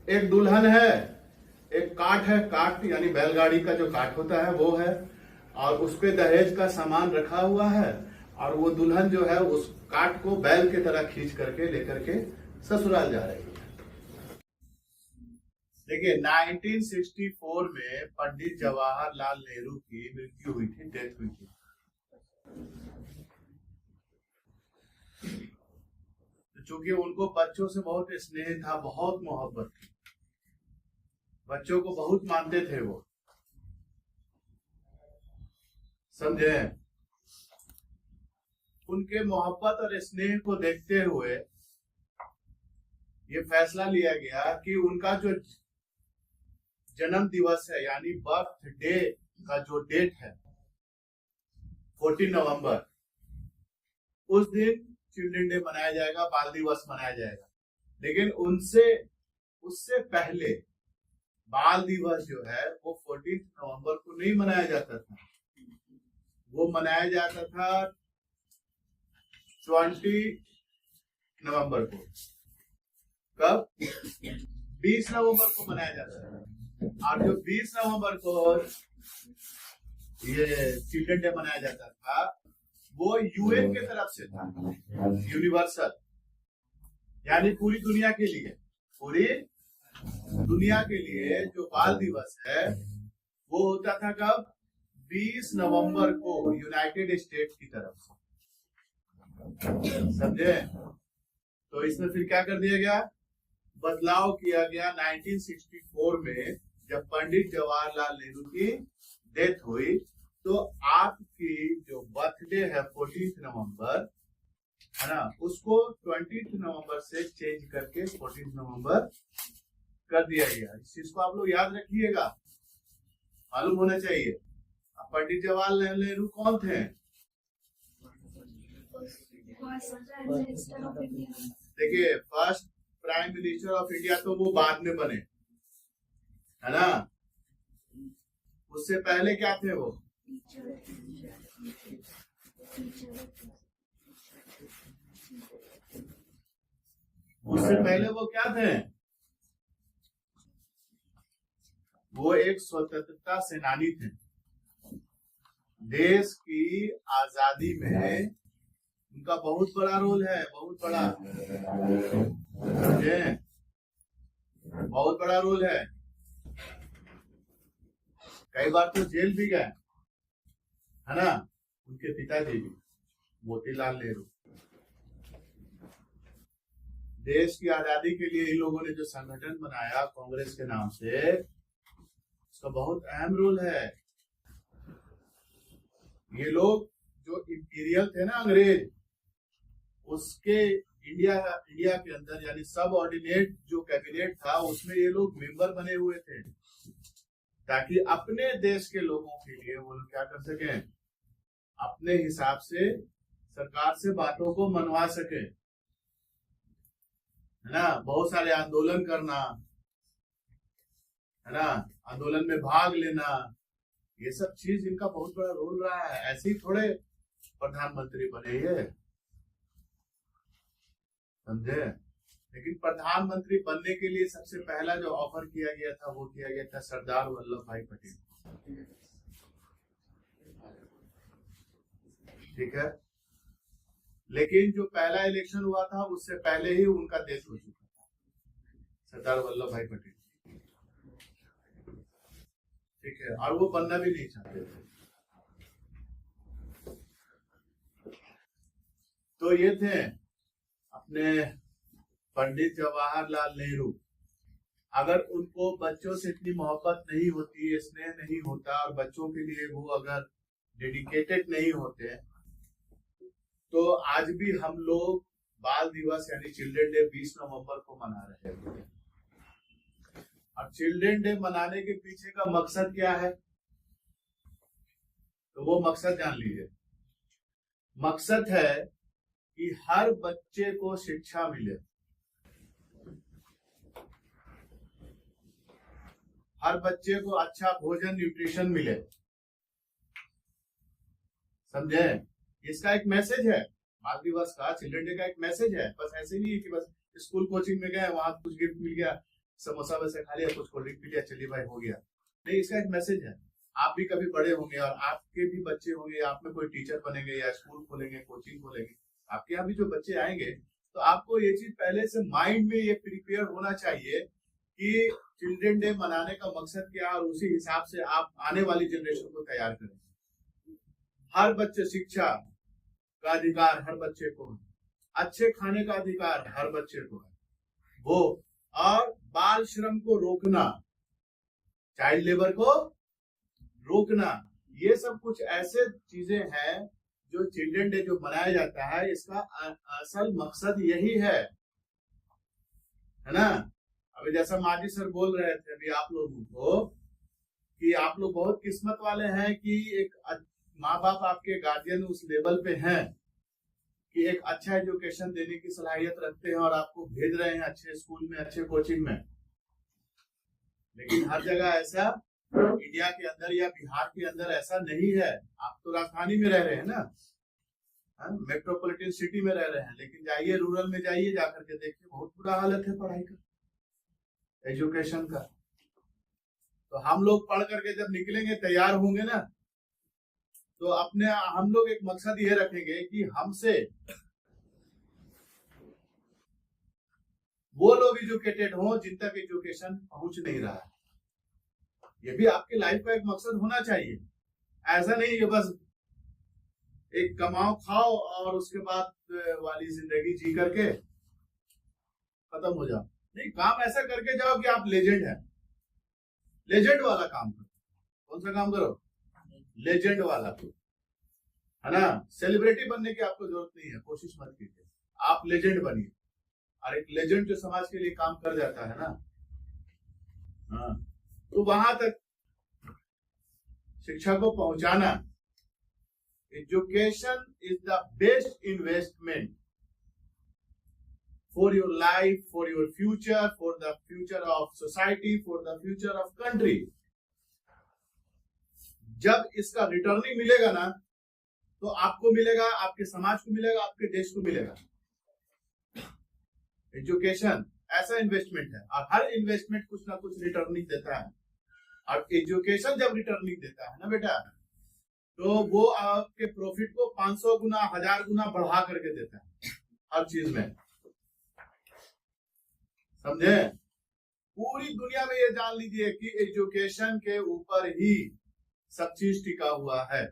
एक दुल्हन है, एक काठ है, काठ यानी बैलगाड़ी का जो काठ होता है वो है, और उस पे दहेज का सामान रखा हुआ है, और वो दुल्हन जो है उस काठ को बैल की तरह खींच करके लेकर के ससुराल जा रही है। देखिए 1964 में पंडित जवाहरलाल नेहरू की मृत्यु हुई थी, डेथ हुई थी। तो चूंकि उनको बच्चों से बहुत स्नेह था, बहुत मोहब्बत थी, बच्चों को बहुत मानते थे वो, समझे। उनके मोहब्बत और स्नेह को देखते हुए ये फैसला लिया गया कि उनका जो जन्म दिवस है यानी बर्थडे का जो डेट है 14 नवंबर, उस दिन चिल्ड्रन डे मनाया जाएगा, बाल दिवस मनाया जाएगा। लेकिन उससे पहले बाल दिवस जो है वो 14 नवंबर को नहीं मनाया जाता था, वो मनाया जाता था 20 नवंबर को। कब? 20 नवंबर को मनाया जाता था। और जो 20 नवंबर को ये चिल्ड्रन डे मनाया जाता था वो यूएन के तरफ से था, यूनिवर्सल, यानी पूरी दुनिया के लिए, पूरी दुनिया के लिए जो बाल दिवस है वो होता था कब? 20 नवंबर को यूनाइटेड स्टेट्स की तरफ से, समझे। तो इसमें फिर क्या कर दिया गया? बदलाव किया गया 1964 में, जब पंडित जवाहरलाल नेहरू की डेथ हुई, तो आपकी जो बर्थडे है 14 नवंबर है ना, उसको 20 नवंबर से चेंज करके 14 नवंबर कर दिया गया। इस चीज को आप लोग याद रखिएगा, मालूम होना चाहिए। पंडित जवाहरलाल नेहरू कौन थे? देखिए first prime minister of India तो वो बाद में बने, है ना। उससे पहले क्या थे वो? उससे पहले वो क्या थे? वो एक स्वतंत्रता सेनानी थे। देश की आजादी में उनका बहुत बड़ा रोल है, बहुत बड़ा, बहुत बड़ा रोल है। कई बार तो जेल भी गए, है ना, उनके पिताजी भी, मोतीलाल नेहरू। देश की आजादी के लिए इन लोगों ने जो संगठन बनाया कांग्रेस के नाम से, उसका बहुत अहम रोल है। ये लोग जो इंपीरियल थे ना, अंग्रेज, उसके इंडिया के अंदर यानी सब ऑर्डिनेट जो कैबिनेट था उसमें ये लोग मेंबर बने हुए थे, ताकि अपने देश के लोगों के लिए वो लोग क्या कर सके, अपने हिसाब से सरकार से बातों को मनवा सके, है ना। बहुत सारे आंदोलन करना, है ना, आंदोलन में भाग लेना, ये सब चीज इनका बहुत बड़ा रोल रहा है। ऐसे ही थोड़े प्रधानमंत्री बने ये, समझे। लेकिन प्रधानमंत्री बनने के लिए सबसे पहला जो ऑफर किया गया था वो किया गया था सरदार वल्लभ भाई पटेल, ठीक है। लेकिन जो पहला इलेक्शन हुआ था उससे पहले ही उनका डेथ हो चुका था, सरदार वल्लभ भाई पटेल, ठीक है, और वो बनना भी नहीं चाहते थे। तो ये थे अपने पंडित जवाहरलाल नेहरू। अगर उनको बच्चों से इतनी मोहब्बत नहीं होती, स्नेह नहीं होता, और बच्चों के लिए वो अगर डेडिकेटेड नहीं होते, तो आज भी हम लोग बाल दिवस यानी चिल्ड्रन डे 20 नवंबर को मना रहे हैं। और चिल्ड्रन डे मनाने के पीछे का मकसद क्या है? तो वो मकसद जान लीजिए। मकसद है कि हर बच्चे को शिक्षा मिले, हर बच्चे को अच्छा भोजन, न्यूट्रिशन मिले, समझे। इसका एक मैसेज है, बाल दिवस का, चिल्ड्रन डे का एक मैसेज है। बस ऐसे नहीं है कि बस स्कूल कोचिंग में गए, वहां कुछ गिफ्ट मिल गया, समोसा वैसे खा लिया, कुछ कोल्ड ड्रिंक पी लिया, चलिए भाई हो गया। नहीं, इसका एक मैसेज है। आप भी कभी बड़े होंगे और आपके भी बच्चे होंगे, आप में कोई टीचर बनेंगे या स्कूल खोलेंगे, कोचिंग खोलेंगे, आपके यहाँ भी जो बच्चे आएंगे, तो आपको ये चीज पहले से माइंड में ये प्रिपेयर होना चाहिए कि चिल्ड्रन डे मनाने का मकसद क्या है, और उसी हिसाब से आप आने वाली जनरेशन को तैयार करें। हर बच्चे, शिक्षा का अधिकार हर बच्चे को है, अच्छे खाने का अधिकार हर बच्चे को है, वो, और बाल श्रम को रोकना, चाइल्ड लेबर को रोकना, ये सब कुछ ऐसे चीजें हैं जो चिल्ड्रन डे जो मनाया जाता है, इसका असल मकसद यही है ना। अभी जैसा माजी सर बोल रहे थे अभी आप लोगों को कि आप लोग बहुत किस्मत वाले हैं कि एक माँ बाप आपके गार्जियन उस लेवल पे हैं कि एक अच्छा एजुकेशन देने की सलाहियत रखते हैं और आपको भेज रहे हैं अच्छे स्कूल में, अच्छे कोचिंग में। लेकिन हर जगह ऐसा इंडिया के अंदर या बिहार के अंदर ऐसा नहीं है। आप तो राजधानी में रह रहे हैं ना, मेट्रोपॉलिटन सिटी में रह रहे हैं, लेकिन जाइए रूरल में, जाइए जाकर के देखिए, बहुत बुरा हालत है पढ़ाई का, एजुकेशन का। तो हम लोग पढ़ करके जब निकलेंगे, तैयार होंगे ना, तो अपने हम लोग एक मकसद ये रखेंगे कि हमसे वो लोग एजुकेटेड हों जिन तक एजुकेशन पहुंच नहीं रहा है। ये भी आपके लाइफ का एक मकसद होना चाहिए। ऐसा नहीं कि बस एक कमाओ खाओ और उसके बाद वाली जिंदगी जी करके खत्म हो जाओ। नहीं, काम ऐसा करके जाओ कि आप लेजेंड है, लेजेंड वाला काम करो। कौन सा काम करो? लेजेंड वाला, है ना। सेलिब्रिटी बनने की आपको जरूरत नहीं है, कोशिश मत कीजिए, आप लेजेंड बनिए। और एक लेजेंड जो समाज के लिए काम कर जाता है ना, हाँ, तो वहां तक शिक्षा को पहुंचाना। Education is the best investment for your life, for your future, for the future of society, for the future of country. जब इसका रिटर्निंग मिलेगा ना, तो आपको मिलेगा, आपके समाज को मिलेगा, आपके देश को मिलेगा। एजुकेशन ऐसा इन्वेस्टमेंट है, और हर इन्वेस्टमेंट कुछ ना कुछ रिटर्निंग देता है। और एजुकेशन जब रिटर्निंग देता है ना बेटा, तो वो आपके प्रॉफिट को 500 गुना, 1000 गुना बढ़ा करके देता है हर चीज में। समझे? पूरी दुनिया में ये जान लीजिए कि एजुकेशन के ऊपर ही सब चीज टिका हुआ है।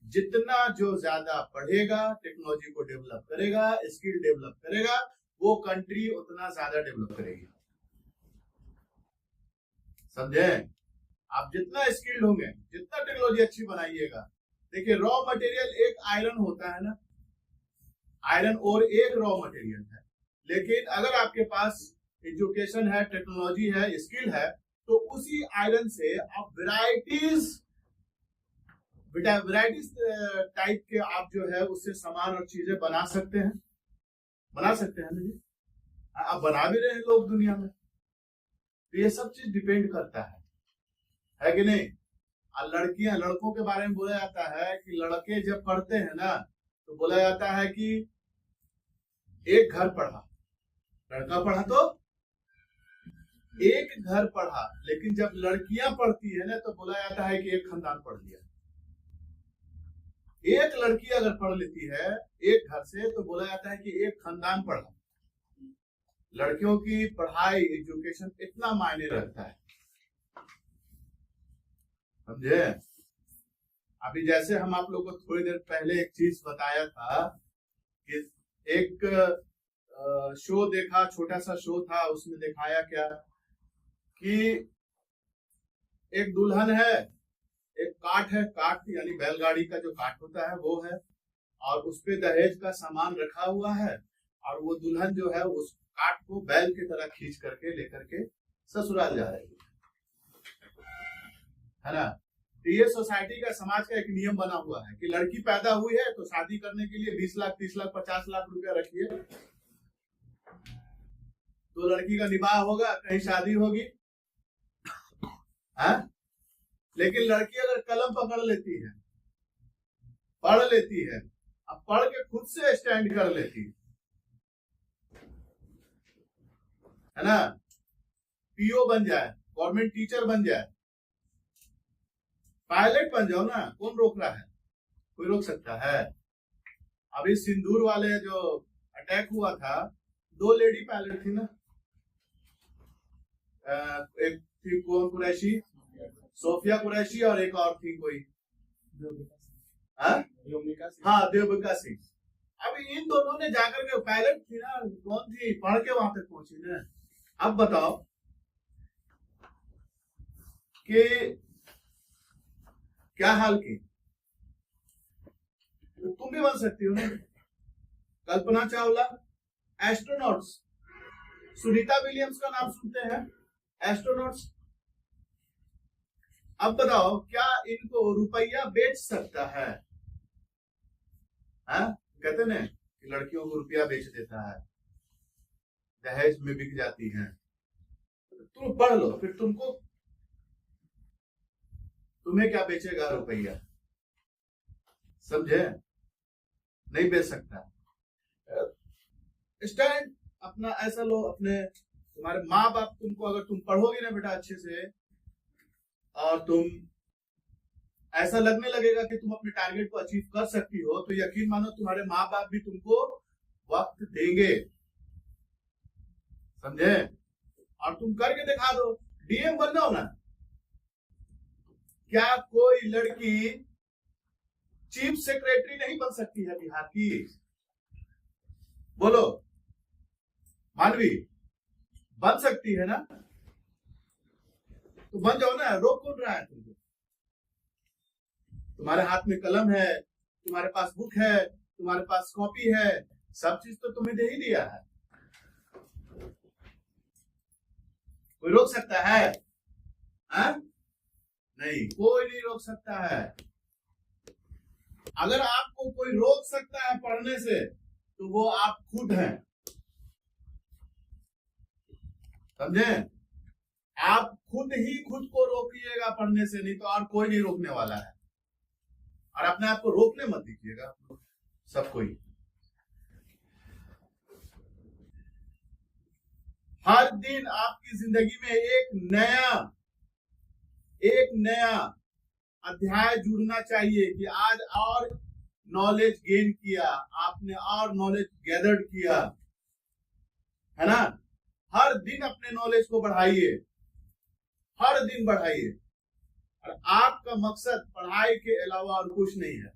जितना जो ज्यादा पढ़ेगा, टेक्नोलॉजी को डेवलप करेगा, स्किल डेवलप करेगा, वो कंट्री उतना ज्यादा डेवलप करेगी। समझे? आप जितना स्किल्ड होंगे, जितना टेक्नोलॉजी अच्छी बनाइएगा। देखिए, रॉ मटेरियल एक आयरन होता है ना, आयरन और एक रॉ मटेरियल है। लेकिन अगर आपके पास एजुकेशन है, टेक्नोलॉजी है, स्किल है, तो उसी आयरन से आप वैरायटीज टाइप के आप जो है उससे सामान और चीजें बना सकते हैं, बना सकते हैं ना जी। आप बना भी रहे हैं लोग दुनिया में। तो ये सब चीज डिपेंड करता है कि नहीं। और लड़कियां, लड़कों के बारे में बोला जाता है कि लड़के जब पढ़ते हैं ना, तो बोला जाता है कि एक घर पढ़ा, लड़का पढ़ा तो एक घर पढ़ा। लेकिन जब लड़कियां पढ़ती है ना, तो बोला जाता है कि एक खानदान पढ़ लिया। एक लड़की अगर पढ़ लेती है एक घर से, तो बोला जाता है कि एक खानदान पढ़ा। लड़कियों की पढ़ाई, एजुकेशन इतना मायने रखता है, समझे। अभी जैसे हम आप लोग को थोड़ी देर पहले एक चीज बताया था कि एक शो देखा, छोटा सा शो था, उसमें दिखाया क्या कि एक दुल्हन है, एक काठ है, काठ यानी बैलगाड़ी का जो काठ होता है वो है, और उस पे दहेज का सामान रखा हुआ है, और वो दुल्हन जो है उस काठ को बैल की तरह खींच करके लेकर के ससुराल जा रही है ना। तो ये सोसाइटी का, समाज का एक नियम बना हुआ है कि लड़की पैदा हुई है तो शादी करने के लिए 20 लाख, 30 लाख, 50 लाख रुपया रखिए, तो लड़की का निबाह होगा, कहीं शादी होगी। है? लेकिन लड़की अगर कलम पकड़ लेती है, पढ़ लेती है, अब पढ़ के खुद से स्टैंड कर लेती है ना, पीओ बन जाए, गवर्नमेंट टीचर बन जाए, पायलट बन जाओ ना, कौन रोक रहा है? कोई रोक सकता है? अभी सिंदूर वाले जो अटैक हुआ था, 2 लेडी पायलट थी ना, एक थी कौन कुरैशी, सोफिया कुरैशी, और एक और थी कोई, हाँ देवबिका सिंह। अभी इन दोनों ने जाकर के, पायलट थी ना, कौन थी, पढ़ के वहां तक पहुंची ना। अब बताओ कि क्या हाल की, तुम भी बन सकती हो ना। कल्पना चावला, एस्ट्रोनॉट्स, सुनीता विलियम्स का नाम सुनते हैं, एस्ट्रोनॉट्स। अब बताओ क्या इनको रुपया बेच सकता है? हाँ? कहते ना कि लड़कियों को रुपया बेच देता है, दहेज में बिक जाती हैं। तुम पढ़ लो, फिर तुम्हें क्या बेचेगा रुपया? समझे? नहीं बेच सकता। स्टैंड अपना ऐसा लो, अपने तुम्हारे माँ बाप तुमको, अगर तुम पढ़ोगे ना बेटा अच्छे से, और तुम ऐसा लगने लगेगा कि तुम अपने टारगेट को अचीव कर सकती हो, तो यकीन मानो तुम्हारे माँ बाप भी तुमको वक्त देंगे। समझे? और तुम करके दिखा दो, डीएम बन जाओ ना। क्या कोई लड़की चीफ सेक्रेटरी नहीं बन सकती है बिहार की? बोलो मानवी, बन सकती है ना? तो बन जाओ ना, रोक कौन रहा है तुमको? तुम्हारे हाथ में कलम है, तुम्हारे पास बुक है, तुम्हारे पास कॉपी है, सब चीज तो तुम्हें दे ही दिया है। कोई रोक सकता है? नहीं, कोई नहीं रोक सकता है। अगर आपको कोई रोक सकता है पढ़ने से, तो वो आप खुद हैं। समझे? आप खुद ही खुद को रोकिएगा पढ़ने से, नहीं तो और कोई नहीं रोकने वाला है। और अपने आप को रोकने मत दीजिएगा सब कोई। हर दिन आपकी जिंदगी में एक नया अध्याय जुड़ना चाहिए कि आज और नॉलेज गेन किया आपने, और नॉलेज गैदर्ड किया, है ना? हर दिन अपने नॉलेज को बढ़ाइए, हर दिन बढ़ाइए। और आपका मकसद पढ़ाई के अलावा और कुछ नहीं है।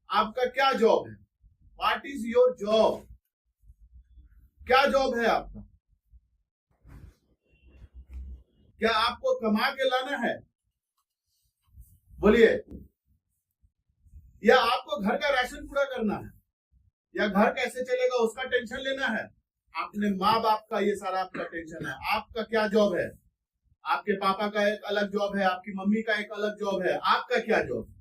आपका क्या जॉब है? What is your job? क्या जॉब है आपका? क्या आपको कमा के लाना है? बोलिए। या आपको घर का राशन पूरा करना है, या घर कैसे चलेगा उसका टेंशन लेना है? अपने माँ बाप का ये सारा आपका टेंशन है। आपका क्या जॉब है? आपके पापा का एक अलग जॉब है, आपकी मम्मी का एक अलग जॉब है। आपका क्या जॉब है?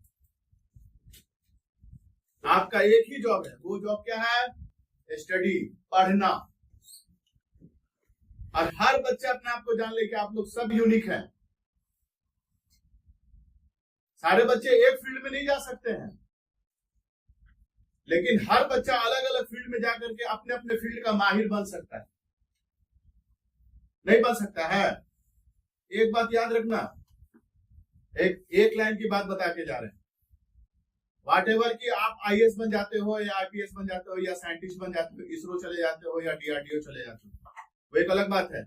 आपका एक ही जॉब है। वो जॉब क्या है? स्टडी, पढ़ना। और हर बच्चा अपने आप को जान ले कि आप लोग सब यूनिक हैं। सारे बच्चे एक फील्ड में नहीं जा सकते हैं, लेकिन हर बच्चा अलग अलग फील्ड में जाकर के अपने अपने फील्ड का माहिर बन सकता है। नहीं बन सकता है? एक बात याद रखना, एक लाइन की बात बता के जा रहे हैं। व्हाटएवर कि आप आईएएस बन जाते हो, या आईपीएस बन जाते हो, या साइंटिस्ट बन जाते हो, इसरो चले जाते हो, या डीआरडीओ चले जाते हो, वो एक अलग बात है।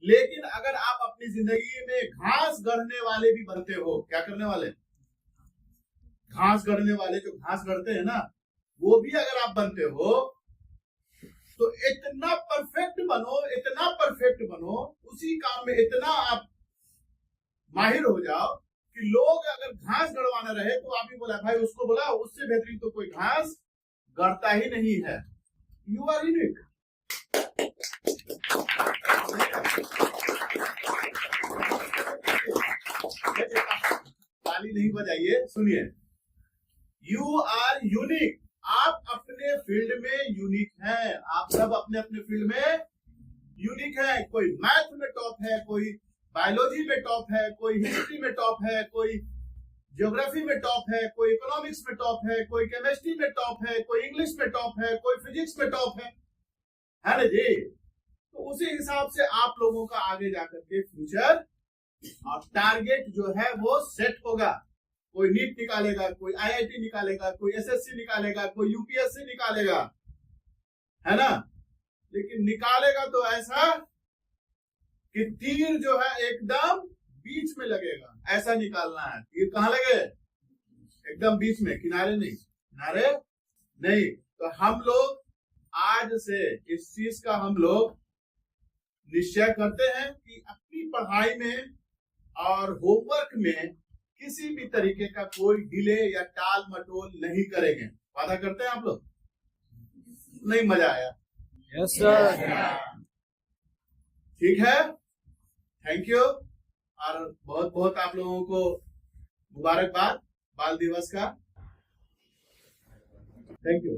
लेकिन अगर आप अपनी जिंदगी में घास गढ़ने वाले भी बनते हो, क्या करने वाले? घास गढ़ने वाले, जो घास गढ़ते हैं ना, वो भी अगर आप बनते हो, तो इतना परफेक्ट बनो, उसी काम में इतना आप माहिर हो जाओ कि लोग अगर घास गढ़वाना रहे तो आप ही बोला, भाई उसको बोला, उससे बेहतरीन तो कोई घास गढ़ता ही नहीं है। You are unique. ताली नहीं बजाइए, सुनिए। You are unique. आप अपने फील्ड में यूनिक हैं। आप सब अपने अपने फील्ड में यूनिक हैं। कोई मैथ में टॉप है, कोई बायोलॉजी में टॉप है, कोई हिस्ट्री में टॉप है, कोई ज्योग्राफी में टॉप है, कोई इकोनॉमिक्स में टॉप है, कोई केमिस्ट्री में टॉप है, कोई इंग्लिश में टॉप है, कोई फिजिक्स में टॉप है ना जी? तो उसी हिसाब से आप लोगों का आगे जाकर के फ्यूचर और टारगेट जो है वो सेट होगा। कोई नीट निकालेगा, कोई आईआईटी निकालेगा, कोई एसएससी निकालेगा, कोई यूपीएससी निकालेगा, है ना। लेकिन निकालेगा तो ऐसा कि तीर जो है एकदम बीच में लगेगा, ऐसा निकालना है। तीर कहाँ लगे? एकदम बीच में, किनारे नहीं, किनारे नहीं। तो हम लोग आज से इस चीज का हम लोग निश्चय करते हैं कि अपनी पढ़ाई में और होमवर्क में किसी भी तरीके का कोई डिले या टाल मटोल नहीं करेंगे। वादा करते हैं आप लोग? नहीं, मजा आया? Yes sir. ठीक है, थैंक यू। और बहुत बहुत आप लोगों को मुबारकबाद बाल दिवस का। Thank you.